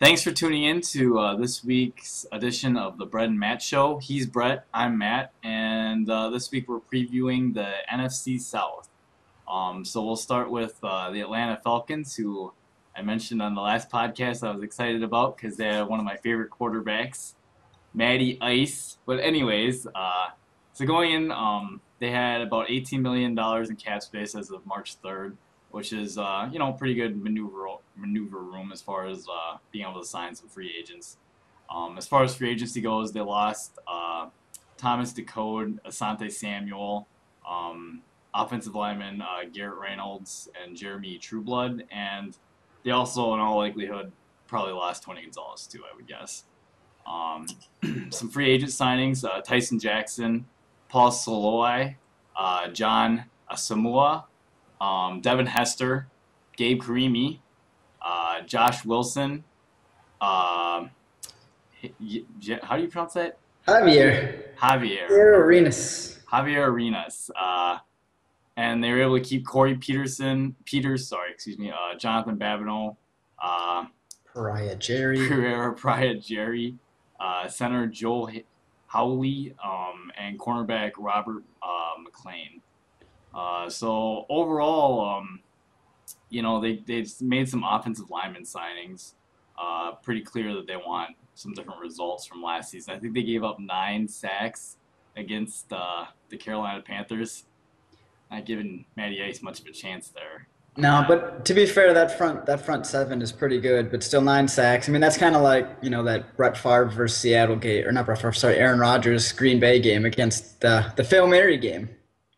Thanks for tuning in to this week's edition of the Brett and Matt Show. He's Brett, I'm Matt, and this week we're previewing the NFC South. So we'll start with the Atlanta Falcons, who I mentioned on the last podcast I was excited about because they have one of my favorite quarterbacks, Matty Ice. But anyways, so going in, they had about $18 million in cap space as of March 3rd, which is pretty good maneuver room as far as being able to sign some free agents. As far as free agency goes, they lost Thomas DeCode, Asante Samuel, offensive lineman Garrett Reynolds, and Jeremy Trueblood, and they also, in all likelihood, probably lost Tony Gonzalez too, I would guess. Some free agent signings: Tyson Jackson, Paul Soloi, John Asamoah, Devin Hester, Gabe Karimi, Josh Wilson. How do you pronounce that? Javier Arenas. Javier Arenas. And they were able to keep Corey Jonathan Babineau, Pariah Jerry, center Joel Howley, and cornerback Robert McLean. So overall, they've made some offensive lineman signings. Pretty clear that they want some different results from last season. I think they gave up 9 sacks against the Carolina Panthers. Not giving Matty Ice much of a chance there. No, but to be fair, that front seven is pretty good, but still 9 sacks. I mean, that's kind of like, that Brett Favre versus Seattle game, or not Brett Favre, sorry, Aaron Rodgers Green Bay game against the Hail Mary game.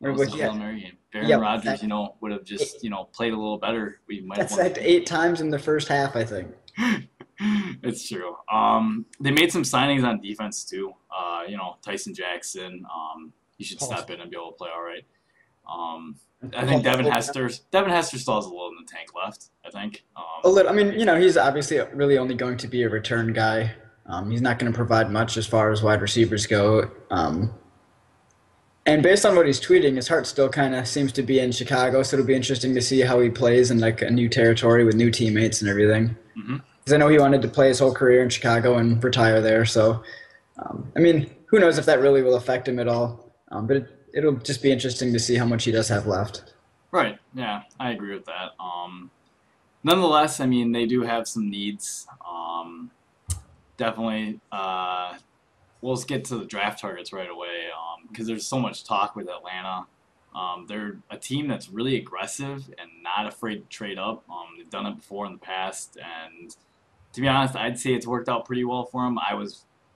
Hail Mary game. Aaron Rodgers, would have just, played a little better. We might have sacked 8 times in the first half, I think. It's true. They made some signings on defense too. Tyson Jackson. He should step in and be able to play all right. I think Devin Hester still has a little in the tank left, I think. A little. I mean, he's obviously really only going to be a return guy. He's not going to provide much as far as wide receivers go. And based on what he's tweeting, his heart still kind of seems to be in Chicago, so it'll be interesting to see how he plays in like a new territory with new teammates and everything. Because I know he wanted to play his whole career in Chicago and retire there, so who knows if that really will affect him at all. But it'll just be interesting to see how much he does have left. Right. Yeah, I agree with that. Nonetheless, they do have some needs. Definitely. We'll just get to the draft targets right away because there's so much talk with Atlanta. They're a team that's really aggressive and not afraid to trade up. They've done it before in the past, and to be honest, I'd say it's worked out pretty well for them.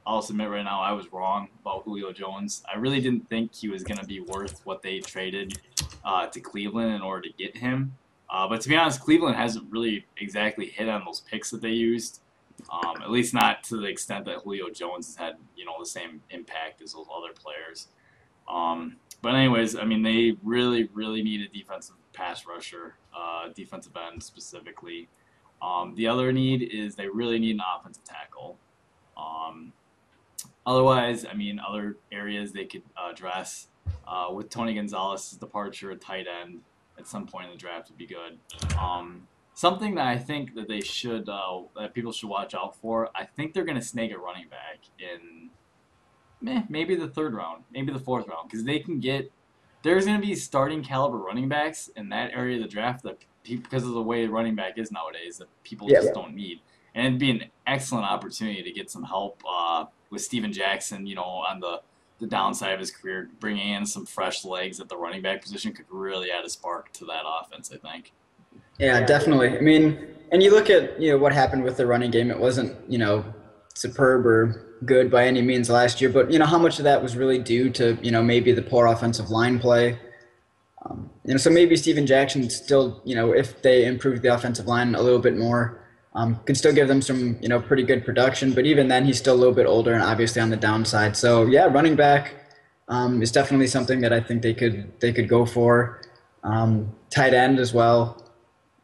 I'll admit right now I was wrong about Julio Jones. I really didn't think he was going to be worth what they traded to Cleveland in order to get him. But to be honest, Cleveland hasn't really exactly hit on those picks that they used, at least not to the extent that Julio Jones has had, the same impact as those other players. But anyways, they really, really need a defensive pass rusher, defensive end specifically. The other need is they really need an offensive tackle. Otherwise, other areas they could address with Tony Gonzalez's departure, a tight end at some point in the draft would be good. Something that I think that they should, that people should watch out for, I think they're going to snake a running back in maybe the 3rd round, maybe the 4th round, because there's going to be starting caliber running backs in that area of the draft that because of the way running back is nowadays that people just don't need. And it'd be an excellent opportunity to get some help with Steven Jackson, on the downside of his career. Bringing in some fresh legs at the running back position could really add a spark to that offense, I think. Yeah, definitely. And you look at, what happened with the running game. It wasn't, superb or good by any means last year, but, how much of that was really due to, maybe the poor offensive line play. So maybe Steven Jackson still, if they improve the offensive line a little bit more, could still give them some, pretty good production. But even then, he's still a little bit older and obviously on the downside. So, yeah, running back is definitely something that I think they could go for. Tight end as well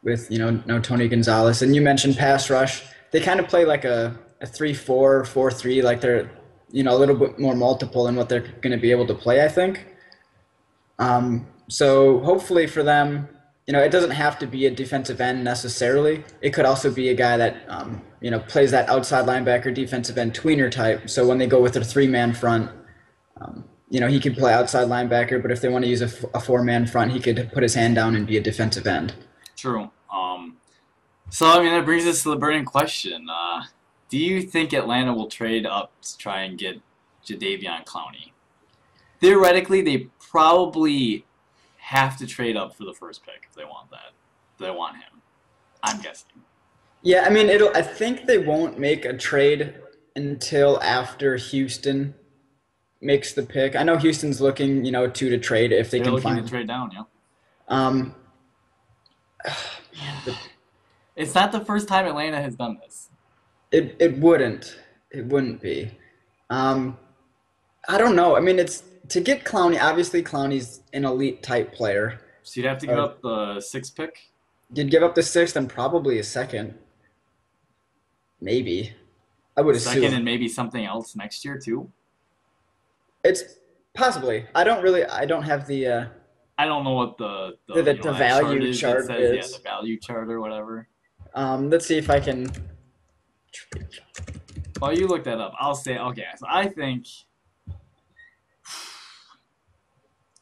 with, no Tony Gonzalez. And you mentioned pass rush. They kind of play like a 3-4, 4-3, like they're, a little bit more multiple in what they're going to be able to play, I think. So hopefully for them, it doesn't have to be a defensive end necessarily. It could also be a guy that, plays that outside linebacker, defensive end tweener type. So when they go with a three-man front, he could play outside linebacker, but if they want to use a four-man front, he could put his hand down and be a defensive end. True. So I mean that brings us to the burning question. Do you think Atlanta will trade up to try and get Jadeveon Clowney? Theoretically, they probably have to trade up for the first pick if they want that. If they want him. I'm guessing. Yeah, I mean, I think they won't make a trade until after Houston makes the pick. I know Houston's looking, to trade if they They're can looking to find. trade down, yeah. Um, It's not the first time Atlanta has done this. it wouldn't be. Um, I don't know. I mean, it's to get Clowney. Obviously, Clowney's an elite type player. So you'd have to give Uh, up the sixth pick, you'd give up the sixth and probably a second, maybe. I would second, assume and maybe something else next year too. it's possibly. I don't have I don't know what the the that chart value is that chart says, yeah, is. the value chart or whatever. Let's see if I can. While you look that up, I'll say okay. So I think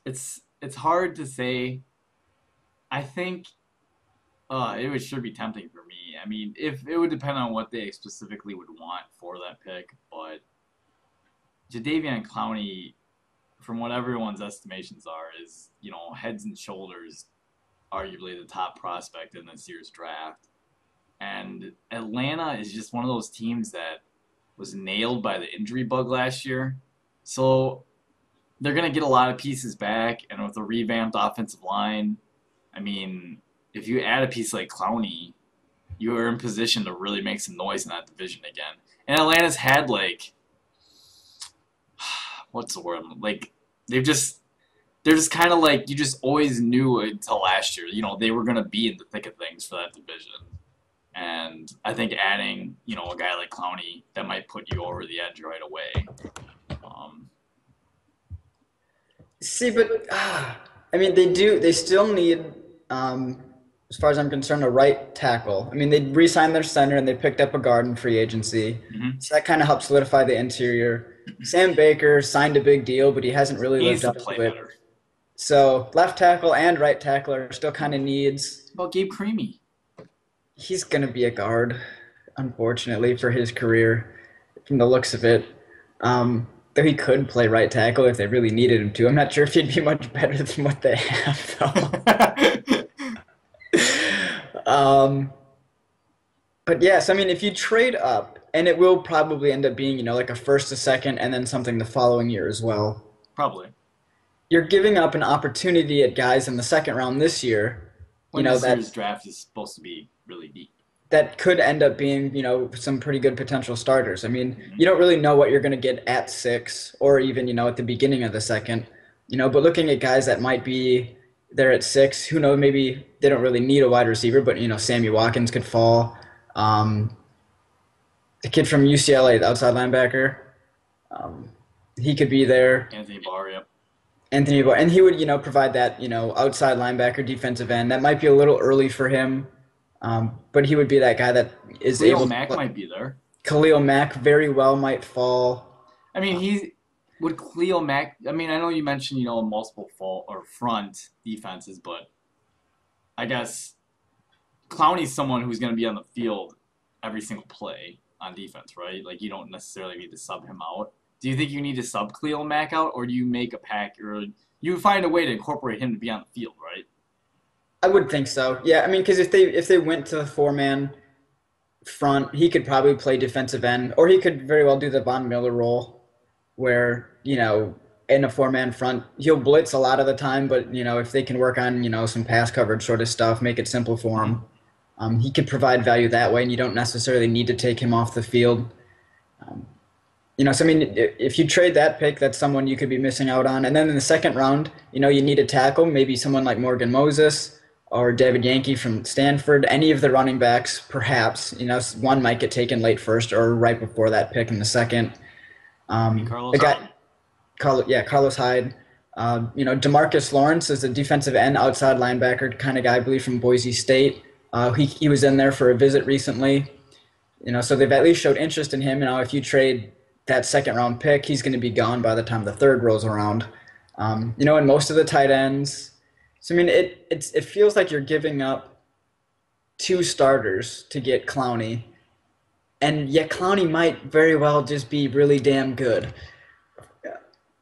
it's hard to say. I think should be tempting for me. I mean, if it would depend on what they specifically would want for that pick, but Jadeveon Clowney, from what everyone's estimations are, is heads and shoulders arguably the top prospect in this year's draft. And Atlanta is just one of those teams that was nailed by the injury bug last year. So they're going to get a lot of pieces back, and with a revamped offensive line, I mean, if you add a piece like Clowney, you are in position to really make some noise in that division again. And Atlanta's had what's the word? Like they're just kind of like you just always knew until last year. They were going to be in the thick of things for that division. And I think adding, a guy like Clowney, that might put you over the edge right away. Um, See, but I mean, they do. They still need, as far as I'm concerned, a right tackle. I mean, they re-signed their center and they picked up a guard in free agency, mhm. so that kind of helps solidify the interior. Sam Baker signed a big deal, but he hasn't really He needs lived to up play to it. better. So left tackle and right tackle are still kind of needs. What about Gabe Creamy? He's gonna be a guard, unfortunately, for his career, from the looks of it. Though he could play right tackle if they really needed him to. I'm not sure if he'd be much better than what they have, though. Um, but yes, I mean, if you trade up, and it will probably end up being, like a first, a second, and then something the following year as well. Probably. You're giving up an opportunity at guys in the second round this year, When this that year's draft is supposed to be really deep. could end up being, some pretty good potential starters. I mean, Mhm. you don't really know what you're going to get at six or even, at the beginning of the second, but looking at guys that might be there at six, who knows, maybe they don't really need a wide receiver, but, Sammy Watkins could fall. The kid from UCLA, the outside linebacker, um, he could be there. Anthony Barr, yep. Anthony, and he would, provide that, outside linebacker, defensive end. That might be a little early for him, but he would be that guy that is Cleo able to Mack play. might be there. Khalil Mack very well might fall. I mean, would Cleo Mack. I mean, I know you mentioned multiple fall or front defenses, but I guess Clowney's someone who's going to be on the field every single play on defense, right? Like you don't necessarily need to sub him out. Do you think you need to sub Cleo Mack out, or do you make a pack, or you find a way to incorporate him to be on the field, right? I would think so. Yeah, I mean, because if they went to the four-man front, he could probably play defensive end, or he could very well do the Von Miller role, where in a four-man front he'll blitz a lot of the time, but if they can work on some pass coverage sort of stuff, make it simple for him, he could provide value that way, and you don't necessarily need to take him off the field. Um, so I mean, if you trade that pick, that's someone you could be missing out on. And then in the second round, you need a tackle, maybe someone like Morgan Moses or David Yankee from Stanford, any of the running backs, perhaps. One might get taken late first or right before that pick in the second. I mean, The Carlos guy, Hyde. Carlos Hyde. Demarcus Lawrence is a defensive end, outside linebacker kind of guy, I believe, from Boise State. He was in there for a visit recently. So they've at least showed interest in him. If you trade that second round pick, he's going to be gone by the time the third rolls around. And most of the tight ends. So I mean, it feels like you're giving up two starters to get Clowney, and yet Clowney might very well just be really damn good.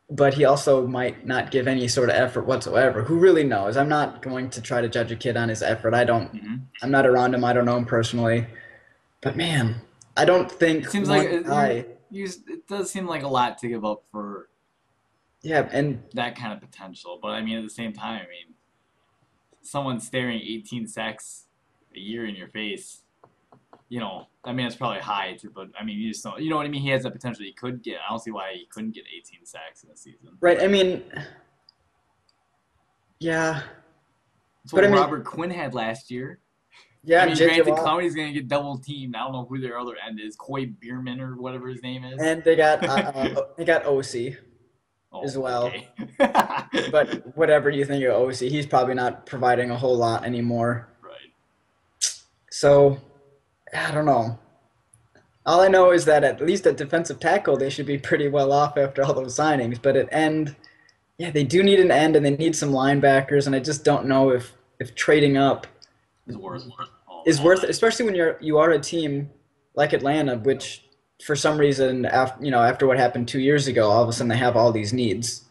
But he also might not give any sort of effort whatsoever. Who really knows? I'm not going to try to judge a kid on his effort. I'm not around him. I don't know him personally. But man, I don't think It seems like it does seem like a lot to give up for yeah, and that kind of potential. But I mean, at the same time, I mean, someone staring 18 sacks a year in your face, I mean, it's probably high too, but I mean, you just don't, you know what I mean? He has the potential he could get. I don't see why he couldn't get 18 sacks in a season. right. I mean, yeah, That's but what I mean, Robert Quinn had last year. yeah, I and mean, JJ granted, Watt, Clowney's going to get double teamed. I don't know who their other end is. Coy Bierman or whatever his name is. and they got OC as Oh, well. okay. But whatever you think of OC, he's probably not providing a whole lot anymore. Right. So I don't know. All I know is that at least at defensive tackle, they should be pretty well off after all those signings. But at end, yeah, they do need an end, and they need some linebackers. And I just don't know if trading up It's worth is all worth it, that. especially when you are a team like Atlanta, which for some reason after what happened 2 years ago, all of a sudden they have all these needs.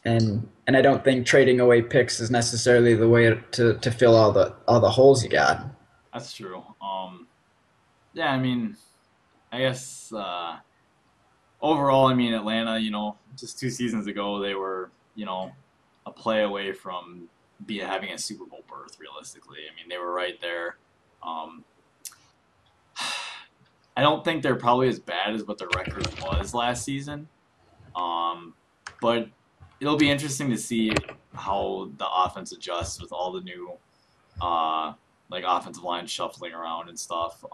And I don't think trading away picks is necessarily the way to fill all the holes you got. That's true. Yeah, I mean, I guess overall, I mean, Atlanta, just 2 seasons ago, they were, a play away from having a Super Bowl berth, realistically. I mean, they were right there. Um, I don't think they're probably as bad as what their record was last season. Um, but it'll be interesting to see how the offense adjusts with all the new, uh, like offensive line shuffling around and stuff.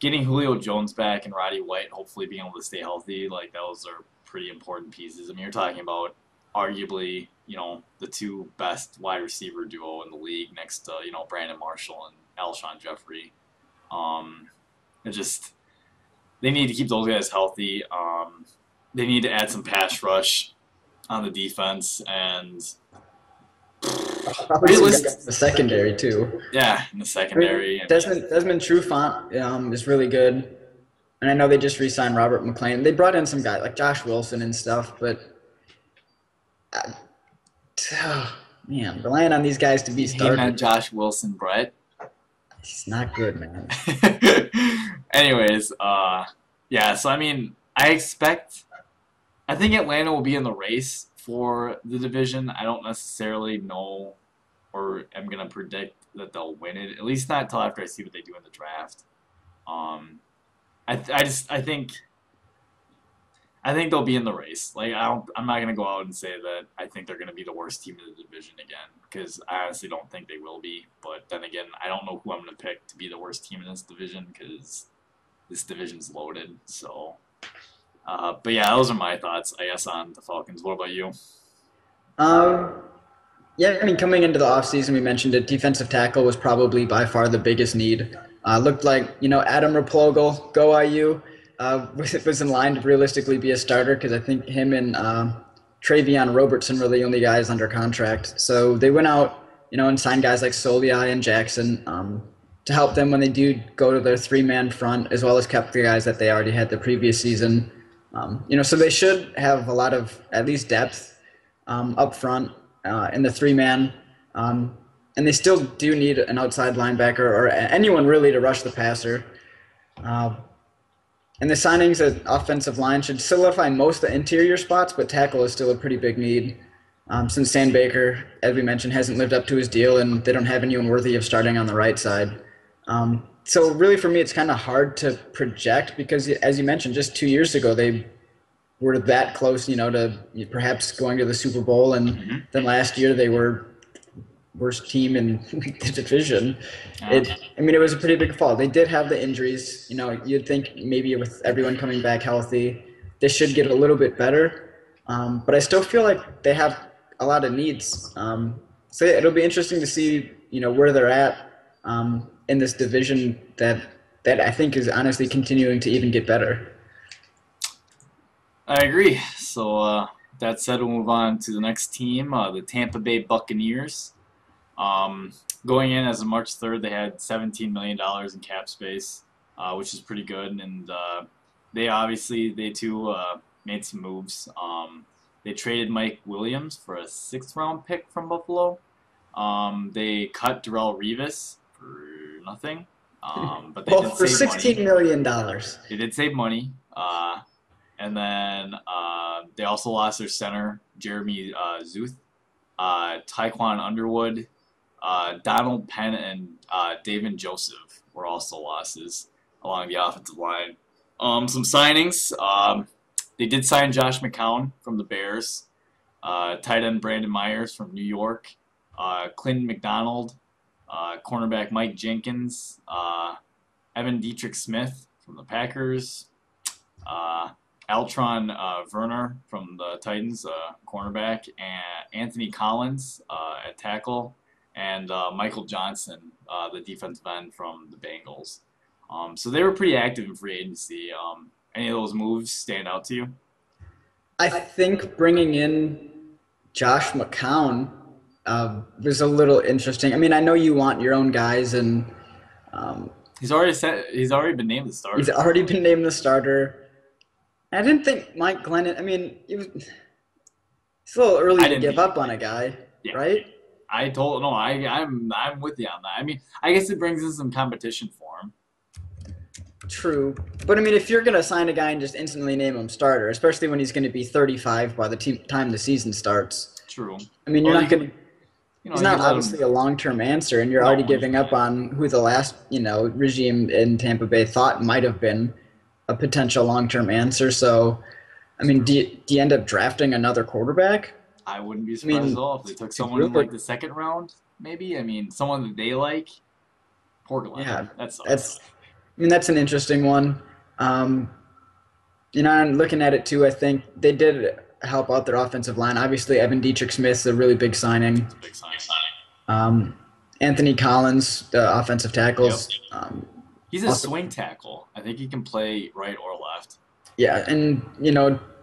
Getting Julio Jones back and Roddy White, hopefully being able to stay healthy, like those are pretty important pieces. I mean, you're talking about arguably, the two best wide receiver duo in the league next to, Brandon Marshall and Alshon Jeffrey. Um, it just they need to keep those guys healthy. They need to add some pass rush on the defense and Probably some guys in the secondary too. yeah, in the I mean, secondary. I mean, Desmond Trufant is really good, and I know they just re-signed Robert McClain. They brought in some guys like Josh Wilson and stuff, but man, relying on these guys to be hating on starters, Josh Wilson, Brett. it's not good, man. Anyways, yeah. So I mean, I think Atlanta will be in the race for the division. I don't necessarily know or am gonna predict that they'll win it. At least not until after I see what they do in the draft. Um, I think they'll be in the race. Like I'm not gonna go out and say that I think they're gonna be the worst team in the division again because I honestly don't think they will be. But then again, I don't know who I'm gonna pick to be the worst team in this division because this division's loaded. So, but yeah, those are my thoughts, I guess, on the Falcons. What about you? Um, yeah, I mean, coming into the offseason, we mentioned it. Defensive tackle was probably by far the biggest need. Looked like Adam Raplogle, go IU, was in line to realistically be a starter because I think him and Travion Robertson were the only guys under contract. So they went out, and signed guys like Soliai and Jackson to help them when they do go to their three-man front, as well as kept the guys that they already had the previous season. So they should have a lot of at least depth up front in the three-man. And they still do need an outside linebacker or anyone really to rush the passer. Uh, and the signings at offensive line should solidify most of the interior spots, but tackle is still a pretty big need. Since Stan Baker, as we mentioned, hasn't lived up to his deal, and they don't have anyone worthy of starting on the right side. So really for me, it's kind of hard to project because, as you mentioned, just 2 years ago, they were that close, to perhaps going to the Super Bowl. And then last year they were worst team in the division. Yeah. It was a pretty big fall. They did have the injuries. You'd think maybe with everyone coming back healthy, they should get a little bit better. But I still feel like they have a lot of needs. So yeah, it'll be interesting to see, where they're at in this division that I think is honestly continuing to even get better. I agree. So that said, we'll move on to the next team, the Tampa Bay Buccaneers. Um, Going in as of March 3rd, they had $17 million in cap space, which is pretty good. And they too made some moves. They traded Mike Williams for a sixth round pick from Buffalo. They cut Darrell Revis for nothing. But they Well, did for save money. $16 million. They did save money. And then they also lost their center, Jeremy Zuth, Tyquan Underwood, Donald Penn, and David Joseph were also losses along the offensive line. Some signings. They did sign Josh McCown from the Bears, tight end Brandon Myers from New York, Clinton McDonald, cornerback Mike Jenkins, Evan Dietrich Smith from the Packers, uh, Altron Werner from the Titans, cornerback, and Anthony Collins at tackle, and Michael Johnson, the defensive end from the Bengals. So they were pretty active in free agency. Any of those moves stand out to you? I think bringing in Josh McCown was a little interesting. I mean, I know you want your own guys, and um, He's already said he's already been named the he's starter. already been named the starter. I didn't think Mike Glennon. I mean, it's a little early I to didn't give think he up on played. a guy, Yeah, right? I told no. I'm with you on that. I mean, I guess it brings in some competition for him. True, but I mean, if you're gonna sign a guy and just instantly name him starter, especially when he's going to be 35 by the time the season starts, True. I mean, you're Well, not going to. He's you not could let obviously him. a long-term answer, and you're already No, giving up on who the last, regime in Tampa Bay thought might have been a potential long-term answer. So, I it's mean, true. do you end up drafting another quarterback? I wouldn't be I surprised at mean, all if they took if someone you in were, like the second round, maybe. I mean, someone that they like. Poor Glennon. yeah, That sucks. that's. I mean, that's an interesting one. Um, and looking at it too, I think they did help out their offensive line. Obviously, Evan Dietrich Smith's a really big signing. It's a big signing. Um, Anthony Collins, the offensive Yep. tackles, He's a also. swing tackle. I think he can play right or left. Yeah, and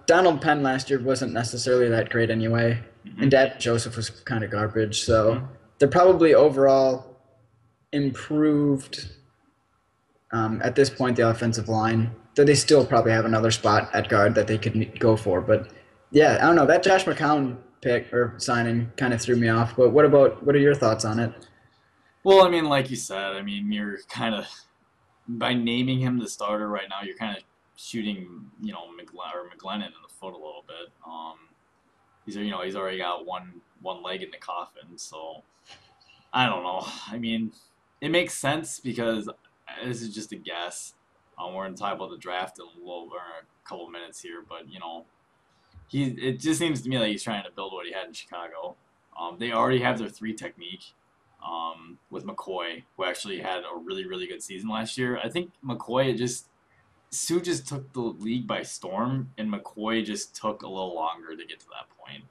Donald Penn last year wasn't necessarily that great anyway, and Hmm. Dad Joseph was kind of garbage. So Hmm. they're probably overall improved at this point the offensive line. Though they still probably have another spot at guard that they could go for. But yeah, I don't know, that Josh McCown pick or signing kind of threw me off. But what are your thoughts on it? Well, I mean, like you said, I mean, you're kind of by naming him the starter right now, you're kind of shooting, McGlennon in the foot a little bit. He's already got one leg in the coffin, so I don't know. I mean, it makes sense because this is just a guess. We're going to talk about the draft in a couple minutes here, but it just seems to me like he's trying to build what he had in Chicago. They already have their three technique with McCoy, who actually had a really really good season last year. I think Sue just took the league by storm, and McCoy just took a little longer to get to that point.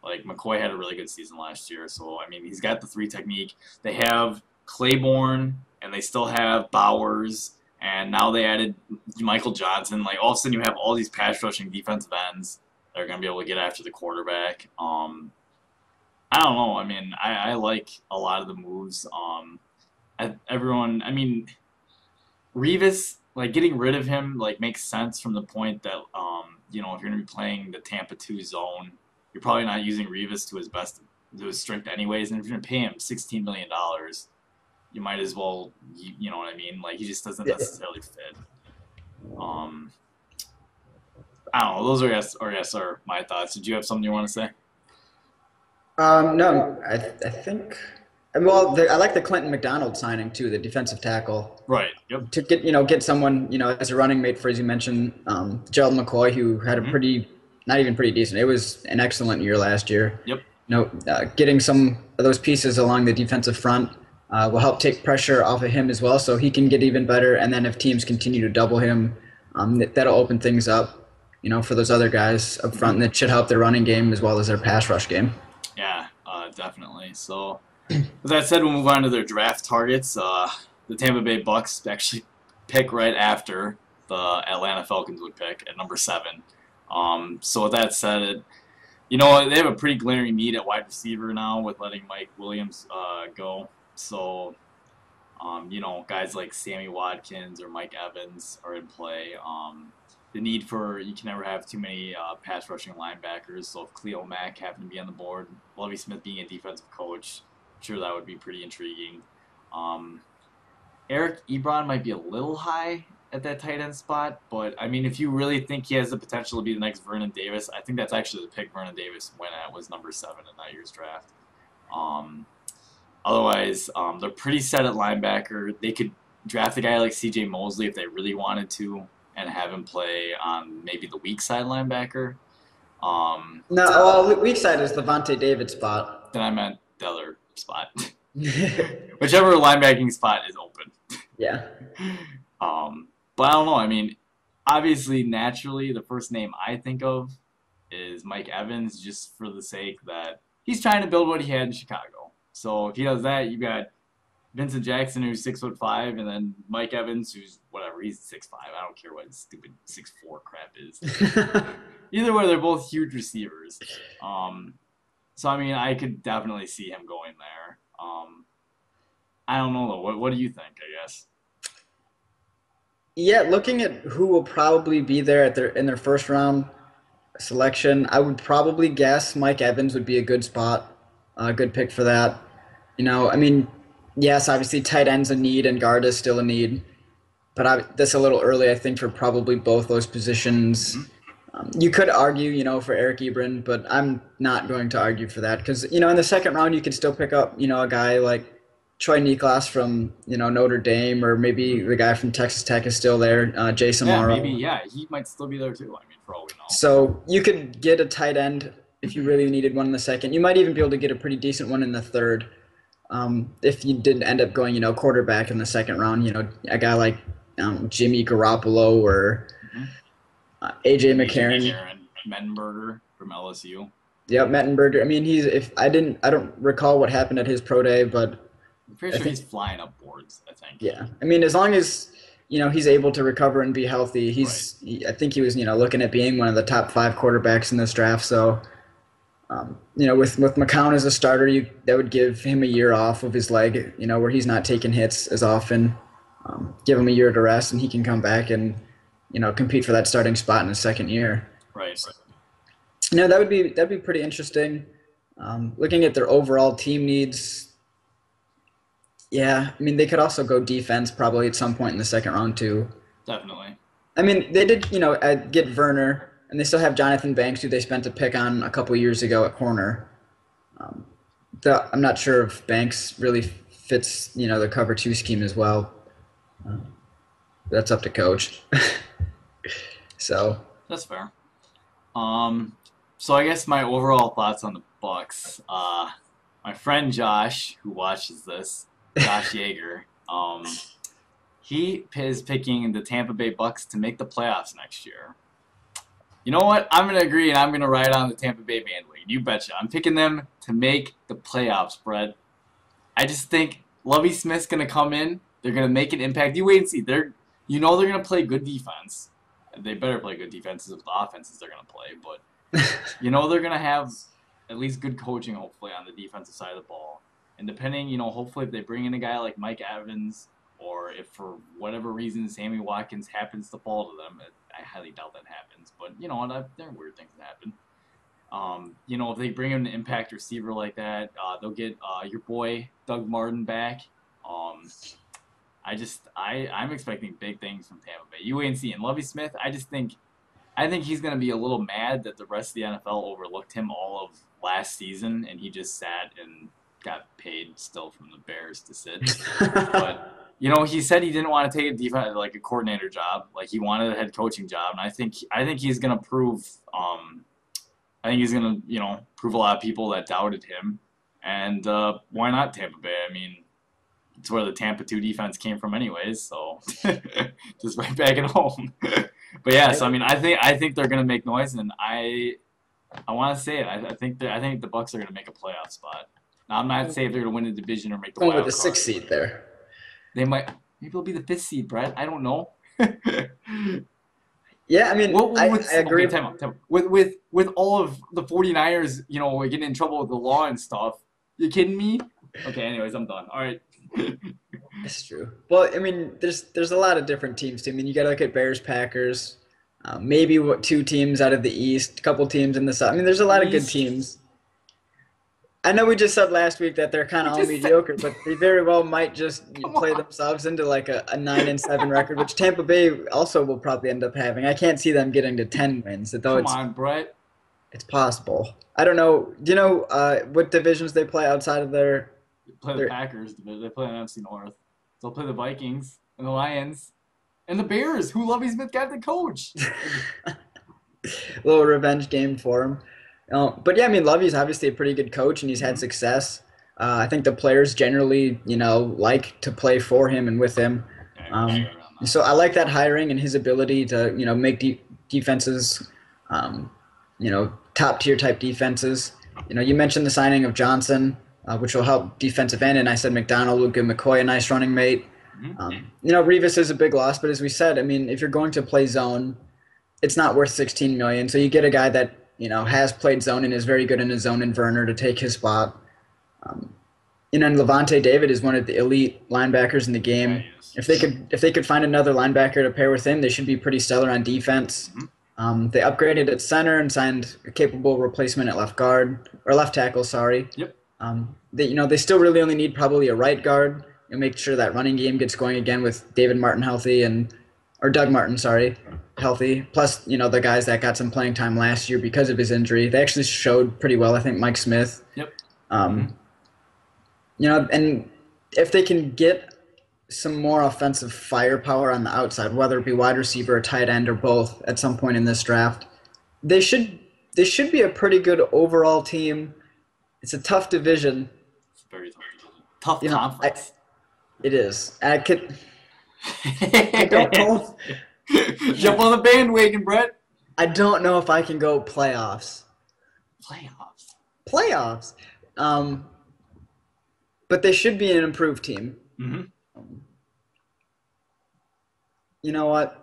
Like McCoy had a really good season last year, so I mean he's got the three technique. They have Claiborne, and they still have Bowers, and now they added Michael Johnson. Like all of a sudden, you have all these pass rushing defensive ends that are going to be able to get after the quarterback. I don't know. I mean, I like a lot of the moves. Everyone. I mean, Revis, like getting rid of him, like makes sense from the point that if you're going to be playing the Tampa 2 zone, you're probably not using Revis to his strength anyways. And if you're going to pay him $16 million, you might as well, you know what I mean? Like he just doesn't Yeah. necessarily fit. Um, I don't know. Those are my thoughts. Did you have something you want to say? No, I think. Well, I like the Clinton McDonald signing too, the defensive tackle. Right. Yep. To get someone as a running mate for, as you mentioned, Gerald McCoy, who had a Hmm. pretty, not even pretty decent. It was an excellent year last year. Yep. Getting some of those pieces along the defensive front will help take pressure off of him as well, so he can get even better. And then if teams continue to double him, that'll open things up. for those other guys up front that should help their running game as well as their pass rush game. Yeah, definitely. So, with that said, we'll move on to their draft targets. The Tampa Bay Bucks actually pick right after the Atlanta Falcons would pick at number 7. So with that said, they have a pretty glaring need at wide receiver now with letting Mike Williams go. So, guys like Sammy Watkins or Mike Evans are in play. The need for you can never have too many pass rushing linebackers. So if Cleo Mack happened to be on the board, Lovie Smith being a defensive coach, I'm sure that would be pretty intriguing. Um, Eric Ebron might be a little high at that tight end spot, but I mean, if you really think he has the potential to be the next Vernon Davis, I think that's actually the pick Vernon Davis went at was number 7 in that year's draft. Um, Otherwise, they're pretty set at linebacker. They could draft a guy like C.J. Mosley if they really wanted to, and have him play on maybe the weak side linebacker. No, well, weak side is Levante David spot. Then I meant the other spot. Whichever linebacking spot is open. Yeah. But I don't know. I mean, obviously, naturally, the first name I think of is Mike Evans, just for the sake that he's trying to build what he had in Chicago. So if he does that, you got Vincent Jackson, who's 6'5", and then Mike Evans, who's whatever, he's 6'5". I don't care what his stupid 6'4" crap is. Either way, they're both huge receivers. So I mean, I could definitely see him going there. I don't know though. What do you think? I guess. Yeah, looking at who will probably be there in their first round selection, I would probably guess Mike Evans would be a good spot, a good pick for that. I mean, yes, obviously tight end's a need and guard is still a need, but that's a little early, I think, for probably both those positions. You could argue, for Eric Ebron, but I'm not going to argue for that because, in the second round you could still pick up, a guy like Troy Niklas from, Notre Dame, or maybe the guy from Texas Tech is still there, Jason Morrow. Maybe, he might still be there too. I mean, for all we know. So you could get a tight end if you really needed one in the second. You might even be able to get a pretty decent one in the third. If you did end up going, quarterback in the second round, a guy like Jimmy Garoppolo or AJ McCarron. Mettenberger from LSU. Yep, Mettenberger. I mean, I don't recall what happened at his pro day, but I'm pretty sure he's flying up boards, I think. Yeah. I mean, as long as, he's able to recover and be healthy, I think he was, looking at being one of the top 5 quarterbacks in this draft. So, with McCown as a starter, that would give him a year off of his leg, where he's not taking hits as often. Give him a year to rest, and he can come back and, compete for that starting spot in his second year. Right. That'd be pretty interesting. Looking at their overall team needs, yeah, I mean, they could also go defense probably at some point in the second round too. Definitely. I mean, they did, get Werner, and they still have Jonathan Banks, who they spent a pick on a couple years ago at corner. I'm not sure if Banks really fits, the cover 2 scheme as well. That's up to coach. So. That's fair. So I guess my overall thoughts on the Bucks. My friend Josh, who watches this, Josh Yeager, he is picking the Tampa Bay Bucks to make the playoffs next year. You know what? I'm going to agree, and I'm going to ride on the Tampa Bay bandwagon. You betcha. I'm picking them to make the playoffs, Brett. I just think Lovie Smith's going to come in. They're going to make an impact. You wait and see. They're going to play good defense. They better play good defenses with the offenses they're going to play. But, they're going to have at least good coaching, hopefully, on the defensive side of the ball. And depending, hopefully if they bring in a guy like Mike Evans, or if for whatever reason Sammy Watkins happens to fall to them, I highly doubt that happens. But, there are weird things that happen. If they bring in an impact receiver like that, they'll get your boy Doug Martin back. I'm expecting big things from Tampa Bay. You wait and see. And Lovie Smith, I think he's going to be a little mad that the rest of the NFL overlooked him all of last season, and he just sat and got paid still from the Bears to sit. But he said he didn't want to take a defense like a coordinator job, like he wanted a head coaching job, and I think he's going to prove. I think he's going to prove a lot of people that doubted him, and why not Tampa Bay? I mean, it's where the Tampa 2 defense came from anyways, so just right back at home. But yeah, so I mean, I think they're gonna make noise, and I want to say it. I think the Bucks are gonna make a playoff spot. Now I'm not saying if they're gonna win the division or make the Going with wild the sixth card, seed but there. they might. Maybe it'll be the fifth seed, Brett. I don't know. Yeah, I mean, I Okay, agree. time out. With all of the 49ers, getting in trouble with the law and stuff. You kidding me? Okay, anyways, I'm done. All right. It's true. Well, I mean, there's a lot of different teams too. I mean, you got to look at Bears, Packers, maybe what two teams out of the East, a couple teams in the South. I mean, there's a lot of good East. teams. I know we just said last week that they're kind We of all just said, mediocre, but they very well might just come play on. themselves into like a 9-7 record, which Tampa Bay also will probably end up having. I can't see them getting to 10 wins, though Come on, Brett. it's possible. I don't know. Do you know what divisions they play outside of They play the their Packers. They play the NFC North. They'll play the Vikings and the Lions and the Bears, who Lovie Smith got the coach. little revenge game for him? But yeah, I mean, Lovey's obviously a pretty good coach, and he's had Mm-hmm. success. I think the players generally, like to play for him and with him. Yeah, I agree Um, on that. so I like that hiring and his ability to, make defenses, top tier type defenses. You mentioned the signing of Johnson, which will help defensive end, and I said McDonald will give McCoy a nice running mate. Mm-hmm. Revis is a big loss, but as we said, I mean, if you're going to play zone, it's not worth 16 million. So you get a guy that has played zone and is very good in his zone in Werner to take his spot. Um, and Levante David is one of the elite linebackers in the Yeah, game. he is. If they could find another linebacker to pair with him, they should be pretty stellar on defense. Mm-hmm. They upgraded at center and signed a capable replacement at left guard or left tackle. Sorry. Yep. They still really only need probably a right guard and make sure that running game gets going again with David Martin healthy or Doug Martin, sorry, healthy. Plus, the guys that got some playing time last year because of his injury, they actually showed pretty well. I think Mike Smith. Yep. Mm-hmm. Um, and if they can get some more offensive firepower on the outside, whether it be wide receiver or tight end or both at some point in this draft, they should be a pretty good overall team. It's a tough division. It's a very tough division. Tough You know, conference. It is. I don't know. Jump on the bandwagon, Brett. I don't know if I can go playoffs. Playoffs. Playoffs. But they should be an improved team. Mm-hmm. You know what?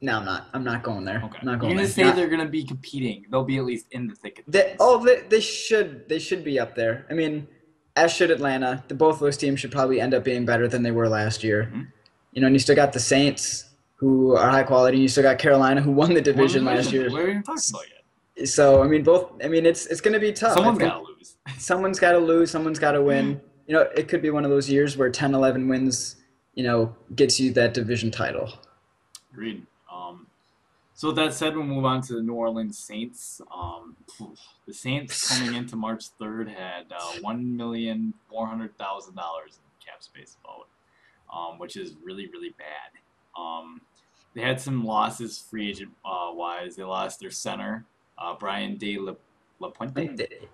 No, I'm not. I'm not going there. Okay. I'm not You're going gonna there. say they're gonna be competing. They'll be at least in the thick of things. They should. They should be up there. I mean, as should Atlanta. Both those teams should probably end up being better than they were last year. Mm-hmm. And you still got the Saints, who are high quality. And you still got Carolina, who won the division last year. What are we even talking about yet? So I mean, both. I mean, it's going to be tough. Someone's gotta lose. Someone's got to lose. Someone's got to win. It could be one of those years where 10, 11 wins, gets you that division title. Agreed. So with that said, we'll move on to the New Orleans Saints. The Saints coming into March 3rd had $1,400,000 in cap space about, which is really, really bad. They had some losses free agent wise. They lost their center, Brian De La Puente,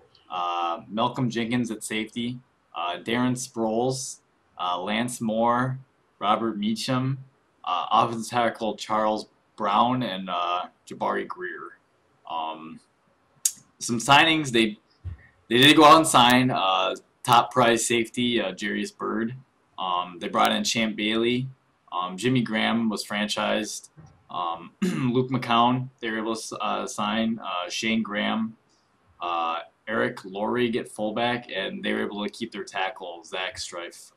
Malcolm Jenkins at safety, Darren Sproles, Lance Moore, Robert Meacham, offensive tackle Charles Brown, and Jabari Greer. Some signings, they did go out and sign top prize safety Jarius Byrd. They brought in Champ Bailey. Jimmy Graham was franchised. Luke McCown, they were able to sign Shane Graham, Eric Laurie at fullback, and they were able to keep their tackle Zach Strife,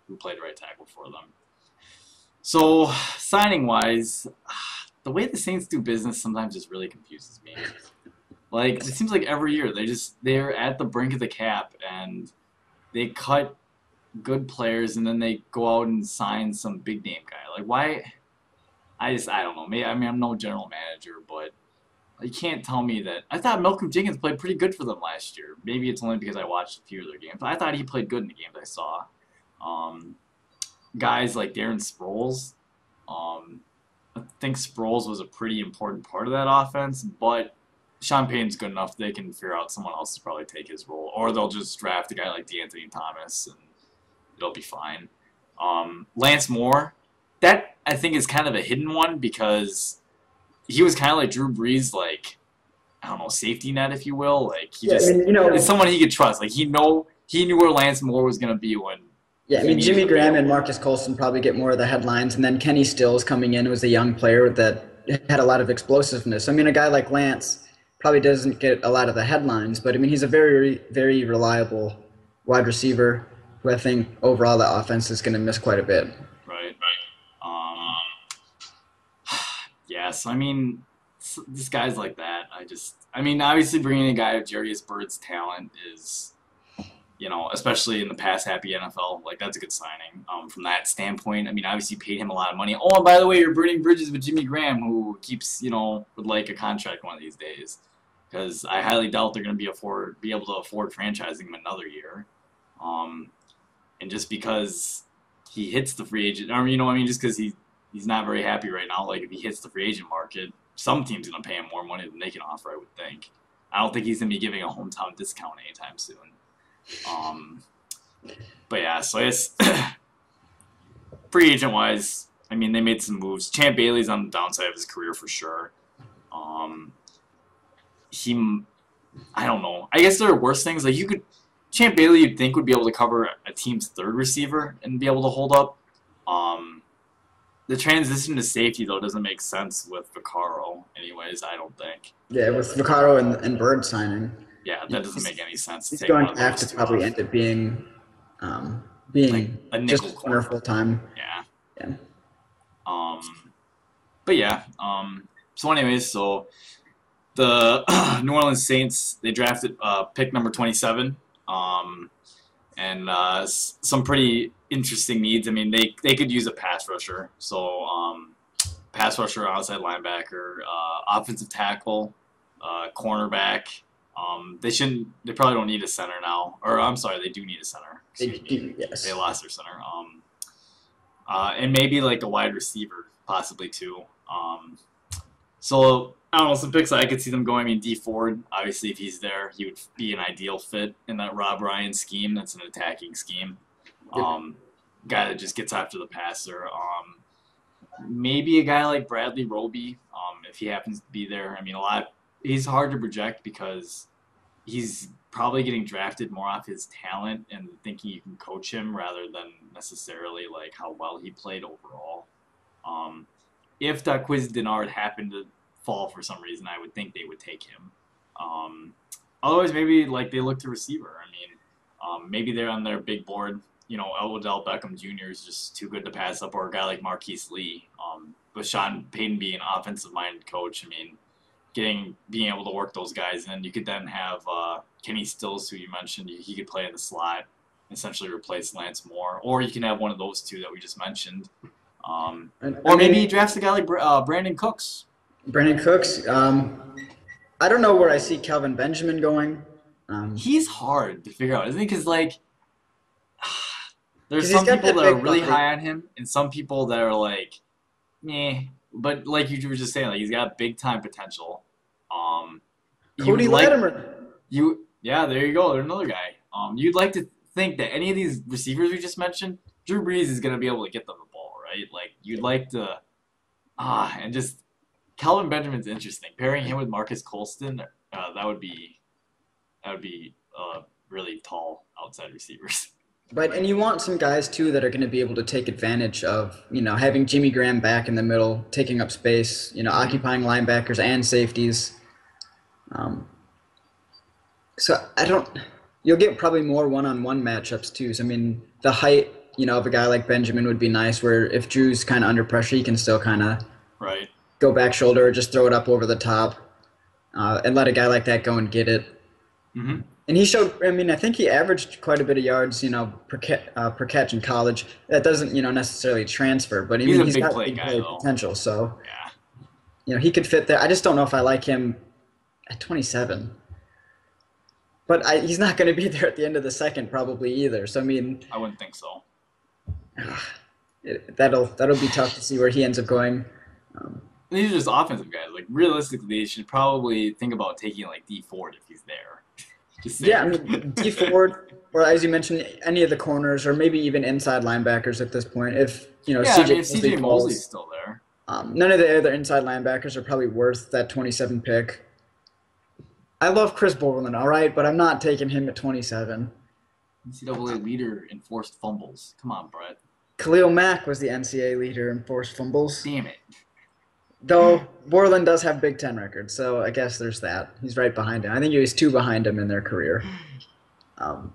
who played right tackle for them. So signing wise, the way the Saints do business sometimes just really confuses me. Like, it seems like every year they're at the brink of the cap and they cut good players and then they go out and sign some big name guy. Like, why? I don't know. Maybe, I mean, I'm no general manager, but you can't tell me that. I thought Malcolm Jenkins played pretty good for them last year. Maybe it's only because I watched a few of their games. But I thought he played good in the games I saw. Guys like Darren Sproles, I think Sproles was a pretty important part of that offense, but Sean Payton's good enough they can figure out someone else to probably take his role, or they'll just draft a guy like DeAnthony Thomas and it'll be fine. Lance Moore, that I think is kind of a hidden one because he was kind of like Drew Brees, like I don't know, safety net, if you will. Like he Yeah, I just mean, is someone he could trust. Like he knew where Lance Moore was gonna be when yeah, I he mean, needed Jimmy to be. Graham and Marcus Colston probably get more of the headlines, and then Kenny Stills coming in was a young player that had a lot of explosiveness. I mean, a guy like Lance probably doesn't get a lot of the headlines, but I mean, he's a very, very reliable wide receiver who I think overall the offense is going to miss quite a bit. Right. Um, yeah, so I mean, this guy's like that. I mean, obviously bringing in a guy of Jarius Bird's talent is, especially in the pass happy NFL, like that's a good signing. From that standpoint, I mean, obviously you paid him a lot of money. Oh, and by the way, you're burning bridges with Jimmy Graham, who keeps, would like a contract one of these days, because I highly doubt they're going to be able to afford franchising him another year. Um, and just because he hits the free agent, or what I mean, just because he's not very happy right now. Like if he hits the free agent market, some team's gonna pay him more money than they can offer. I would think. I don't think he's gonna be giving a hometown discount anytime soon. Um, but yeah, so I guess free agent wise, I mean they made some moves. Champ Bailey's on the downside of his career for sure. Um, he, I don't know. I guess there are worse things. Like Champ Bailey, you'd think would be able to cover a team's third receiver and be able to hold up. Um, the transition to safety though doesn't make sense with Vaccaro. Anyways, I don't think. Yeah, with Vaccaro and Bird signing, Yeah, that doesn't make any sense to he's take going one to of have those to two probably off. end up being Like a just nickel a corner corner. full time. Yeah. Yeah. Um, but yeah. So anyways, so the New Orleans Saints they drafted pick number 27. Um, and some pretty interesting needs. I mean, they could use a pass rusher. So pass rusher, outside linebacker, offensive tackle, cornerback. They shouldn't. They probably don't need a center now. Or I'm sorry, they do need a center. They Excuse me. do, They yes. lost their center. And maybe like a wide receiver, possibly too. So I don't know. Some picks I could see them going. I mean, D Ford. Obviously, if he's there, he would be an ideal fit in that Rob Ryan scheme. That's an attacking scheme. Yep. Guy that just gets after the passer. Maybe a guy like Bradley Roby, if he happens to be there. I mean, he's hard to project because he's probably getting drafted more off his talent and thinking you can coach him rather than necessarily like how well he played overall. Um, if Daquiz Denard happened to fall for some reason, I would think they would take him. Um, Otherwise, maybe like they look to receiver. I mean, maybe they're on their big board. Odell Beckham Jr. is just too good to pass up, or a guy like Marquise Lee. With Sean Payton being an offensive-minded coach, I mean, being able to work those guys in. You could then have Kenny Stills, who you mentioned. He could play in the slot, essentially replace Lance Moore, or you can have one of those two that we just mentioned. I Or maybe he mean, drafts a guy like Brandon Cooks. Brandon Cooks. I don't know where I see Kelvin Benjamin going. He's hard to figure out, isn't he? Because like there's Because he's some got people that that are big really body. high on him, and some people that are like, meh. But like you were just saying, like he's got big time potential. Um, you would Cody like Latimer. yeah, there you go. There's another guy. You'd like to think that any of these receivers we just mentioned, Drew Brees is gonna be able to get them the ball, right? Like you'd like to and just Calvin Benjamin's interesting. Pairing him with Marcus Colston, that would be really tall outside receivers. But and you want some guys too that are going to be able to take advantage of having Jimmy Graham back in the middle, taking up space, Hmm. occupying linebackers and safeties. Um, so I don't. You'll get probably more one-on-one matchups too. So I mean, the height, of a guy like Benjamin would be nice. Where if Drew's kind of under pressure, he can still kind of Right. go back shoulder or just throw it up over the top, and let a guy like that go and get it. Hmm. And he showed. I mean, I think he averaged quite a bit of yards, per catch in college. That doesn't, necessarily transfer, but I He's mean, a he's big got play big guy play though. potential. So, Yeah, he could fit there. I just don't know if I like him at 27. But he's not going to be there at the end of the second, probably either. So I mean, I wouldn't think so. that'll be tough to see where he ends up going. Um, These are just offensive guys. Like realistically, they should probably think about taking like D Ford if he's there. Just yeah, I saying. mean, D Ford. or as you mentioned, any of the corners or maybe even inside linebackers at this point. If Yeah, I mean, CJ if Mosley CJ Mosley's falls, still there, none of the other inside linebackers are probably worth that 27 pick. I love Chris Borland, all right, but I'm not taking him at 27. NCAA leader in forced fumbles. Come on, Brett. Khalil Mack was the NCAA leader in forced fumbles, Damn it. though Borland does have Big Ten records, so I guess there's that. He's right behind him. I think he was two behind him in their career. Um,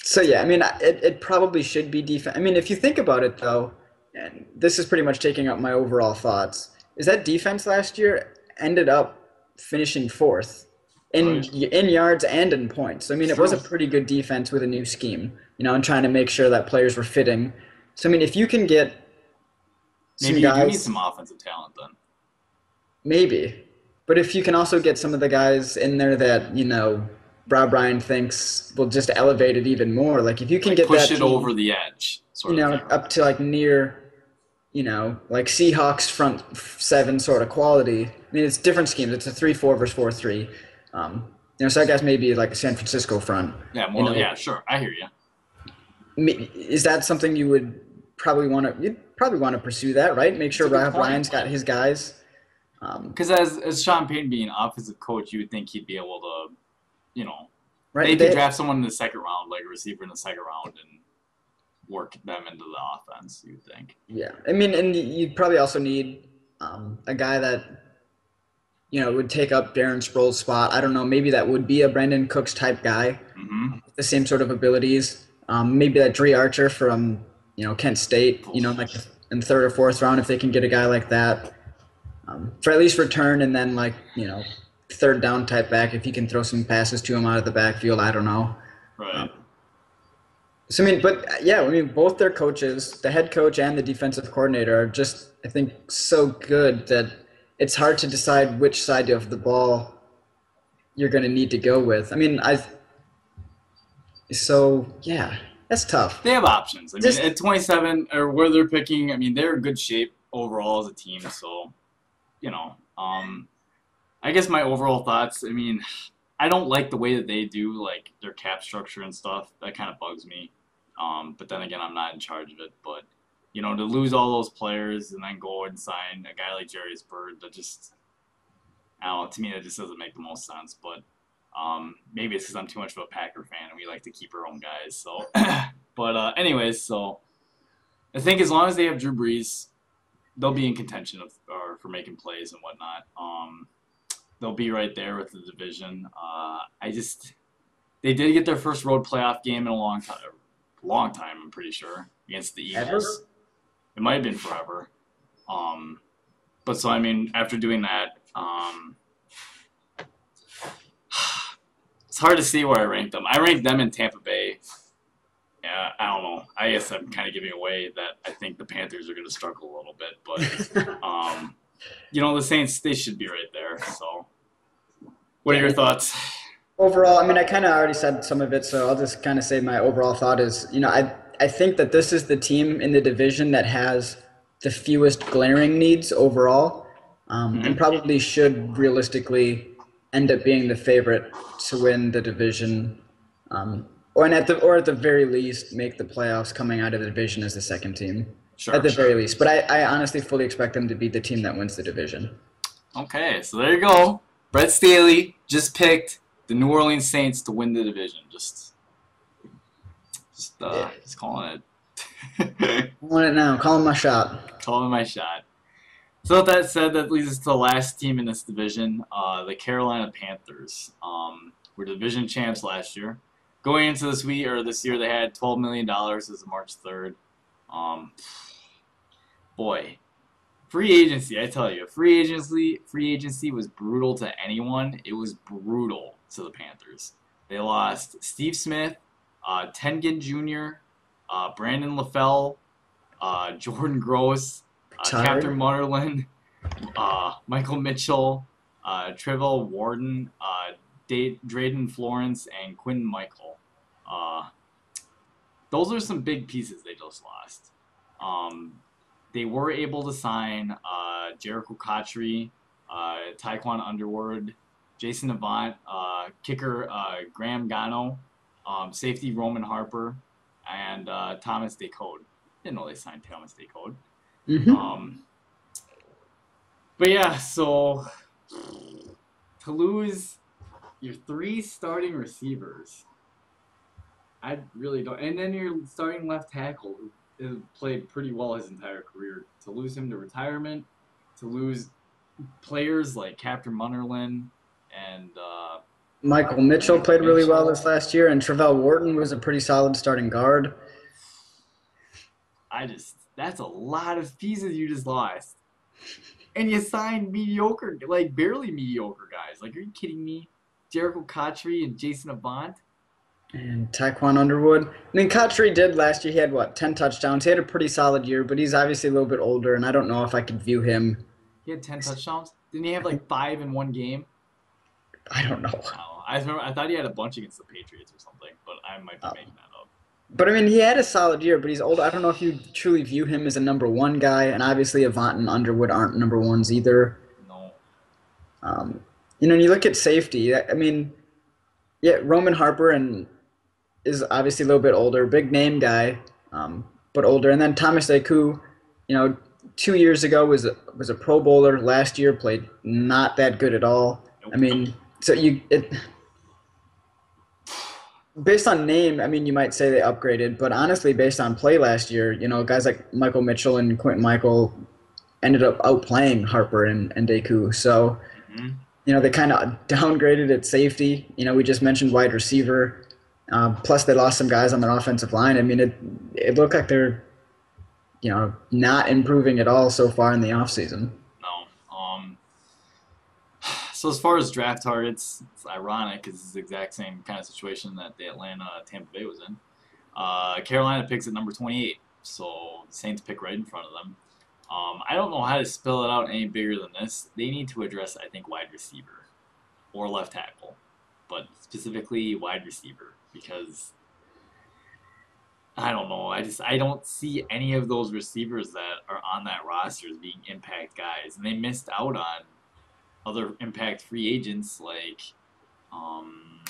so yeah, I mean, it probably should be defense. I mean, if you think about it though, and this is pretty much taking up my overall thoughts, is that defense last year ended up finishing fourth Right. in yards and in points. So, I mean, It's it was a true. pretty good defense with a new scheme, and trying to make sure that players were fitting. So, I mean, if you can get some Maybe you do need guys, some offensive talent then. maybe, but if you can also get some of the guys in there that Rob Ryan thinks will just elevate it even more. Like if you can Like get push that it team, over the edge, sort of thing. up to like near, like Seahawks front seven sort of quality. I mean, it's different schemes. It's a 3-4 versus 4-3. So I guess maybe like a San Francisco front. Yeah, You more. know, Yeah, sure. I hear you. is that something you would you'd probably want to pursue that, right? Make It's sure a good Rob point. Ryan's got his guys. Because as Sean Payton being offensive coach, you would think he'd be able to, you know, Right? maybe draft someone in the second round, like a receiver in the second round, and work them into the offense. You would think. Yeah. I mean, and you'd probably also need a guy that would take up Darren Sproles' spot. I don't know. Maybe that would be a Brandon Cooks type guy, Mm-hmm. the same sort of abilities. Maybe that Dre Archer from Kent State. Like in third or fourth round, if they can get a guy like that for at least return, and then like third down type back if you can throw some passes to him out of the backfield. I don't know. Right. So I mean, but yeah, I mean, both their coaches, the head coach and the defensive coordinator, are just I think so good that it's hard to decide which side of the ball you're going to need to go with. I mean, so yeah, that's tough. They have options. I mean, Just at 27 or where they're picking, I mean, they're in good shape overall as a team. So, you know, I guess my overall thoughts. I mean, I don't like the way that they do like their cap structure and stuff. That kind of bugs me. But then again, I'm not in charge of it. But to lose all those players and then go and sign a guy like Jerry's Bird, that just I don't know. To me, that just doesn't make the most sense. But maybe it's because I'm too much of a Packer fan and we like to keep our own guys. So, but anyways, so I think as long as they have Drew Brees, they'll be in contention or for making plays and whatnot. They'll be right there with the division. They did get their first road playoff game in a long time. Long time, I'm pretty sure, against the ever. Eagles. It might have been forever. But so I mean, after doing that, it's hard to see where I ranked them. I ranked them in Tampa Bay. Yeah, I don't know. I guess I'm kind of giving away that I think the Panthers are going to struggle a little bit, but the Saints, they should be right there. So, what are your thoughts? Overall, I mean, I kind of already said some of it, so I'll just kind of say my overall thought is, I think that this is the team in the division that has the fewest glaring needs overall, and probably should realistically end up being the favorite to win the division, or at the very least make the playoffs coming out of the division as the second team. Sure. At the very least, but I honestly fully expect them to be the team that wins the division. Okay, so there you go. Brett Staley just picked the New Orleans Saints to win the division. Just calling it. Calling it now. Calling my shot. Calling my shot. So with that said, that leads us to the last team in this division, the Carolina Panthers. Were division champs last year. Going into this year, they had $12 million as of March 3rd. Boy, free agency, I tell you, free agency was brutal to anyone. It was brutal to the Panthers. They lost Steve Smith, Tengen Jr., Brandon LaFell, Jordan Gross, Catherine Mutterland, Michael Mitchell, Trevor Warden, Drayden Florence, and Quinn Michael. Those are some big pieces they just lost. They were able to sign Jericho Cotchery, Taekwon Underwood, Jason Avant, kicker Graham Gano, Safety Roman Harper and Thomas Decode. Didn't know they signed Thomas Decode. Hmm. Um, but yeah, so to lose your three starting receivers, I really don't. And then your starting left tackle, who has played pretty well his entire career, to lose him to retirement, to lose players like Captain Munnerlin and Michael Mitchell Michael played really well this Mitchell. last year, and Travell Wharton was a pretty solid starting guard. That's a lot of pieces you just lost. And you signed mediocre, like barely mediocre guys. Like, are you kidding me? Jericho Cotchery and Jason Avant. And Taekwon Underwood. I mean, Kotri did last year. He had what, 10 touchdowns. He had a pretty solid year, but he's obviously a little bit older, and I don't know if I could view him. He had 10 touchdowns. Didn't he have I think like five in one game? I don't know. Oh, I remember. I thought he had a bunch against the Patriots or something, but I might be Um, making that up. but I mean, he had a solid year, but he's older. I don't know if you truly view him as a number one guy, and obviously Avant and Underwood aren't number ones either. No. Um, and you look at safety. I mean, yeah, Roman Harper and is obviously a little bit older, big name guy, but older. And then Thomas Deku, you know, 2 years ago was a Pro Bowler. Last year played not that good at all. I Nope. mean, so based on name, I mean, you might say they upgraded, but honestly, based on play last year, guys like Michael Mitchell and Quentin Michael ended up outplaying Harper and Deku. So, Mm-hmm. they kind of downgraded at safety. We just mentioned wide receiver. Plus, they lost some guys on their offensive line. I mean, it looked like they're not improving at all so far in the offseason. No. So as far as draft targets, it's ironic because it's the exact same kind of situation that the Atlanta Tampa Bay was in. Carolina picks at number 28, so the Saints pick right in front of them. I don't know how to spell it out any bigger than this. They need to address, I think, wide receiver or left tackle, but specifically wide receiver because I don't know. I don't see any of those receivers that are on that roster as being impact guys, and they missed out on other impact free agents like um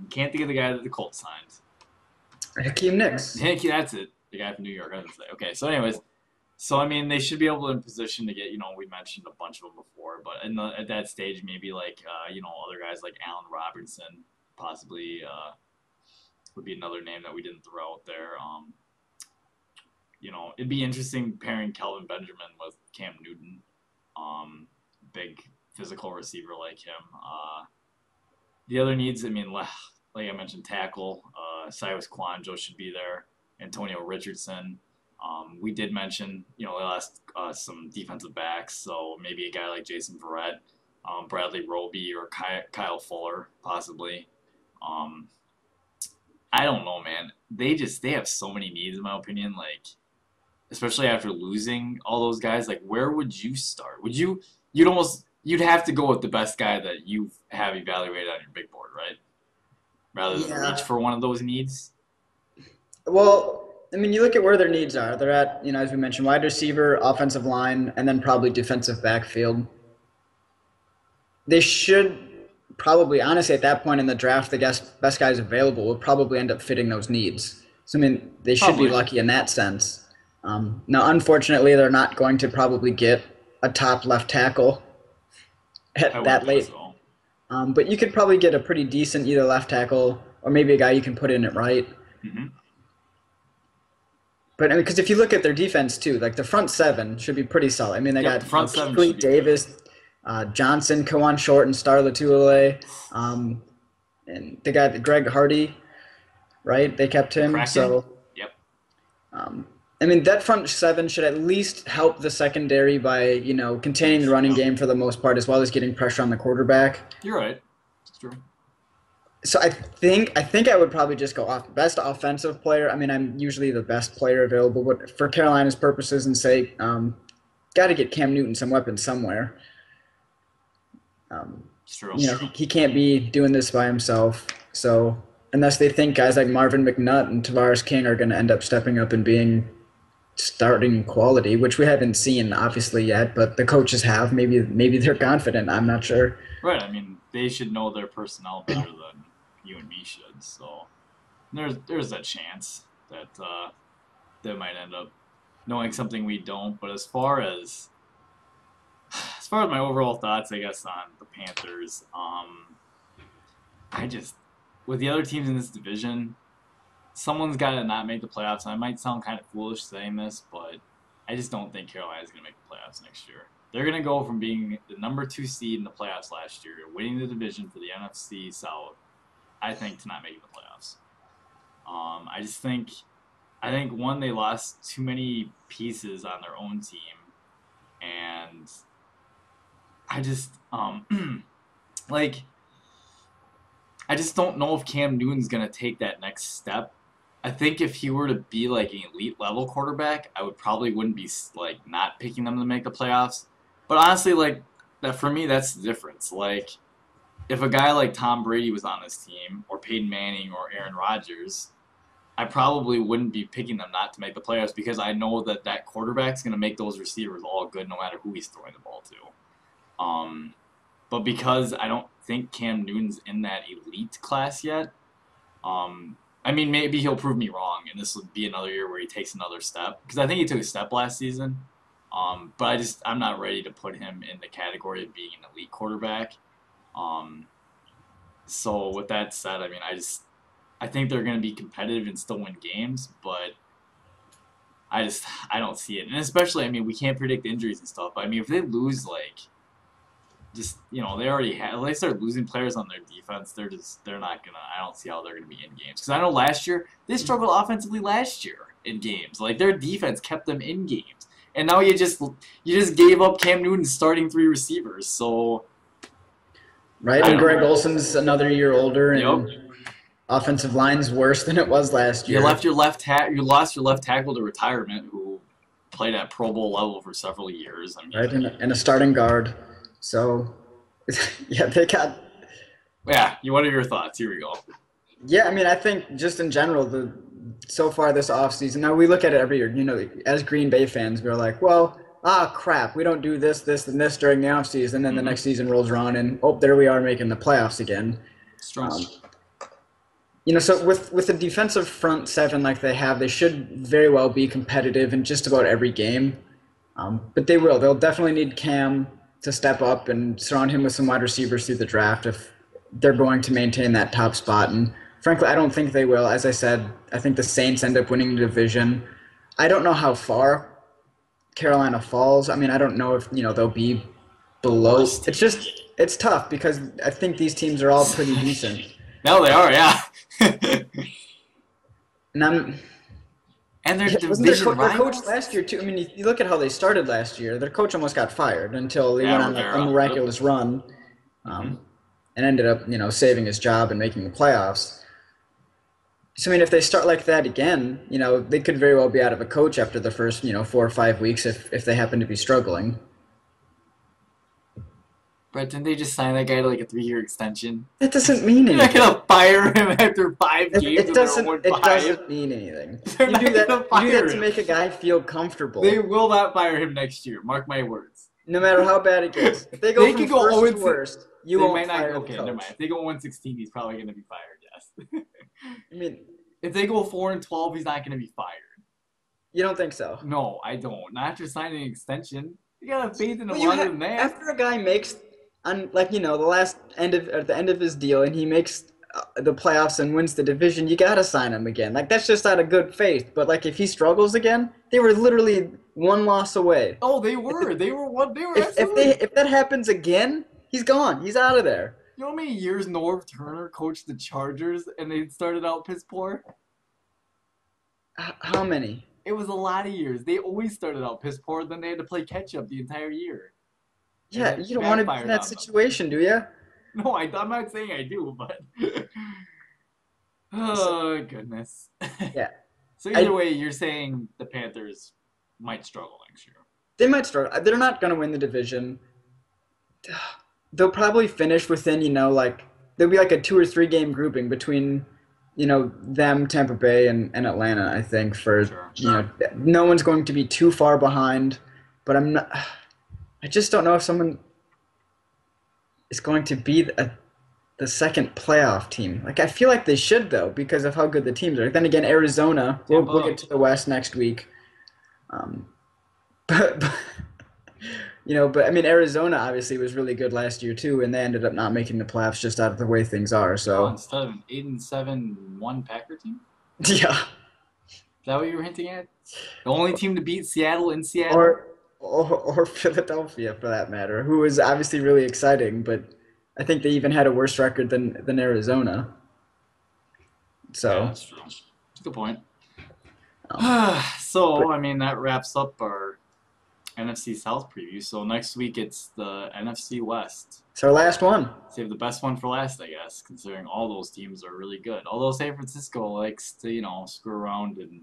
can't think of the guy that the Colts signed. Hakeem Nicks. That's it. The guy from New York. I was gonna say. Okay, so anyways, so I mean they should be able to in position to get we mentioned a bunch of them before, but at that stage maybe like other guys like Allen Robertson possibly would be another name that we didn't throw out there. It'd be interesting pairing Kelvin Benjamin with Cam Newton. Big physical receiver like him. The other needs, I mean, like I mentioned, tackle. Cyrus Kwanjo should be there. Antonio Richardson. We did mention, they lost some defensive backs, so maybe a guy like Jason Verrett, Bradley Roby, or Kyle Fuller, possibly. Um, I don't know, man. They have so many needs, in my opinion. Like, especially after losing all those guys, like where would you start? You'd have to go with the best guy that you have evaluated on your big board, right? Rather than reach Yeah. for one of those needs. Well, I mean, you look at where their needs are. They're at, as we mentioned, wide receiver, offensive line, and then probably defensive backfield. They should probably, honestly, at that point in the draft, the best guys available will probably end up fitting those needs. So, I mean, they should be Probably. lucky in that sense. Now, unfortunately, they're not going to probably get a top left tackle I at wouldn't that think late. so. But you could probably get a pretty decent either left tackle or maybe a guy you can put in at right. Hmm. But because if you look at their defense too, like the front seven should be pretty solid. I mean, they Yep, the got front seven Kuechly, should be good. Davis, Johnson, Kawan Short, and Star Latulele. And they got Greg Hardy, right? They kept The him. Kraken? So, Yep. um, I mean, that front seven should at least help the secondary by, containing the running Yep. game for the most part, as well as getting pressure on the quarterback. You're right. It's true. So I think I would probably just go off best offensive player. I mean, I'm usually the best player available, but for Carolina's purposes and sake, got to get Cam Newton some weapons somewhere. Um, It's true. he can't be doing this by himself. So unless they think guys like Marvin McNutt and Tavares King are going to end up stepping up and being starting quality, which we haven't seen obviously yet, but the coaches have. Maybe they're confident. I'm not sure. Right. I mean, they should know their personnel better than you and me should. So there's a chance that they might end up knowing something we don't. But as far as my overall thoughts, I guess on the Panthers, I just with the other teams in this division, someone's got to not make the playoffs. And I might sound kind of foolish saying this, but I just don't think Carolina's going to make the playoffs next year. They're going to go from being the number 2 seed in the playoffs last year, winning the division for the NFC South, I think, to not making the playoffs. I think one, they lost too many pieces on their own team, and I just like I just don't know if Cam Newton's gonna take that next step. I think if he were to be like an elite level quarterback, I would probably wouldn't be like not picking them to make the playoffs. But honestly, like that for me, that's the difference. Like if a guy like Tom Brady was on this team, or Peyton Manning, or Aaron Rodgers, I probably wouldn't be picking them not to make the playoffs because I know that that quarterback's going to make those receivers all good no matter who he's throwing the ball to. But because I don't think Cam Newton's in that elite class yet, I mean, maybe he'll prove me wrong, and this would be another year where he takes another step because I think he took a step last season. But I'm not ready to put him in the category of being an elite quarterback. Um, so with that said, I mean, I think they're going to be competitive and still win games, but I don't see it. And especially, I mean, we can't predict injuries and stuff. But I mean, if they lose like just they already have they start losing players on their defense, they're not gonna. I don't see how they're gonna be in games because I know last year they struggled offensively last year in games. Like their defense kept them in games, and now you just gave up Cam Newton's starting 3 receivers. So Right, I and don't Greg know. Olson's another year older, Yep. and offensive line's worse than it was last You year. left your you lost your left tackle to retirement, who played at Pro Bowl level for several years. I mean, Right, and a starting guard. So, yeah, they got. yeah. What are your thoughts? Here we go. Yeah, I mean, I think just in general, the so far this offseason, now we look at it every year. As Green Bay fans, we're like, well, crap, we don't do this, this, and this during the offseason, and then the Mm-hmm. next season rolls around, and oh, there we are making the playoffs again. Strong. Um, so with a defensive front seven like they have, they should very well be competitive in just about every game. But they will. They'll definitely need Cam to step up and surround him with some wide receivers through the draft if they're going to maintain that top spot. And frankly, I don't think they will. As I said, I think the Saints end up winning the division. I don't know how far Carolina falls. I mean, I don't know if they'll be The below. worst It's team. just it's tough because I think these teams are all pretty decent. No, they are, yeah. And I'm And their Yeah, wasn't their, division their coach rivals. last year too? I mean, you look at how they started last year. Their coach almost got fired until he Yeah, went on a Rivera. Yep. miraculous run, Mm-hmm. um, and ended up, saving his job and making the playoffs. So I mean, if they start like that again, they could very well be out of a coach after the first, 4 or 5 weeks if they happen to be struggling. But didn't they just sign that guy to like a 3-year extension? That doesn't mean They're not anything. gonna fire him after 5 games It and they're doesn't. 0 It 5. doesn't mean anything. They're You not do that. gonna You do fire that to him. make a guy feel comfortable, They will not fire him next year. Mark my words. no matter how bad it gets. If they go They from could go first 0 to worst, you They won't might not. fire the Okay, never mind. coach. If they go 1-16, he's probably gonna be fired. Yes. I mean, If they go 4-12, he's not gonna be fired. you don't think so? No, I don't. Not after signing an extension. You gotta have faith in him Well, you longer have than that. after a guy makes on the last end of at the end of his deal, and he makes the playoffs and wins the division, you gotta sign him again. Like that's just out of good faith. But like if he struggles again, they were literally one loss away. Oh, they were. They were what? They were If absolutely. if that happens again, he's gone. He's out of there. You know how many years Norv Turner coached the Chargers and they started out piss poor? How many? It was a lot of years. They always started out piss poor, then they had to play catch up the entire year. And Yeah, it you don't want to be in backfired that on them. situation, do you? No, I'm not saying I do, but. So, Oh, goodness. yeah, So either I way, you're saying the Panthers might struggle next year. they might struggle. They're not going to win the division. They'll probably finish within, like there'll be like a 2 or 3 game grouping between, them, Tampa Bay, and Atlanta. I think for Sure. no one's going to be too far behind. But I'm not. I just don't know if someone is going to be the the second playoff team. Like I feel like they should though because of how good the teams are. Then again, Arizona. We'll Tampa. get to the West next week. Um, but but I mean, Arizona obviously was really good last year too, and they ended up not making the playoffs just out of the way things are. Oh, So instead of an 8-7-1 Packer team? yeah, Is that what you were hinting at? The only team to beat Seattle in Seattle? or Philadelphia for that matter, who was obviously really exciting, but I think they even had a worse record than Arizona. Yeah, So that's true. That's a good point. um, but So, I mean, that wraps up our NFC South preview. So next week it's the NFC West. it's our last one. Save the best one for last, I guess, considering all those teams are really good. Although San Francisco likes to, screw around and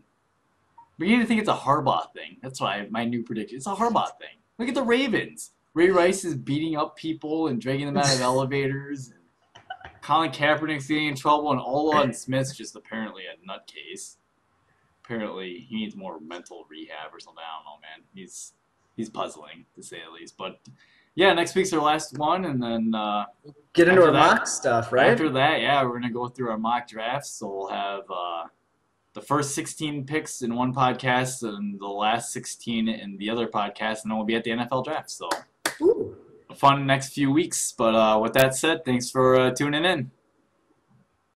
beginning to think it's a Harbaugh thing. That's why my new prediction. It's a Harbaugh thing. Look at the Ravens. Ray Rice is beating up people and dragging them out of elevators. And Colin Kaepernick's getting in trouble, and Ola Smith's just apparently a nutcase. Apparently, he needs more mental rehab or something. I don't know, man. He's puzzling to say the least. But yeah, next week's our last one, and then Get into after our that, mock stuff, right? yeah, we're gonna go through our mock drafts. So we'll have the first 16 picks in one podcast and the last 16 in the other podcast, and then we'll be at the NFL draft. So Ooh. a fun next few weeks. But with that said, thanks for tuning in.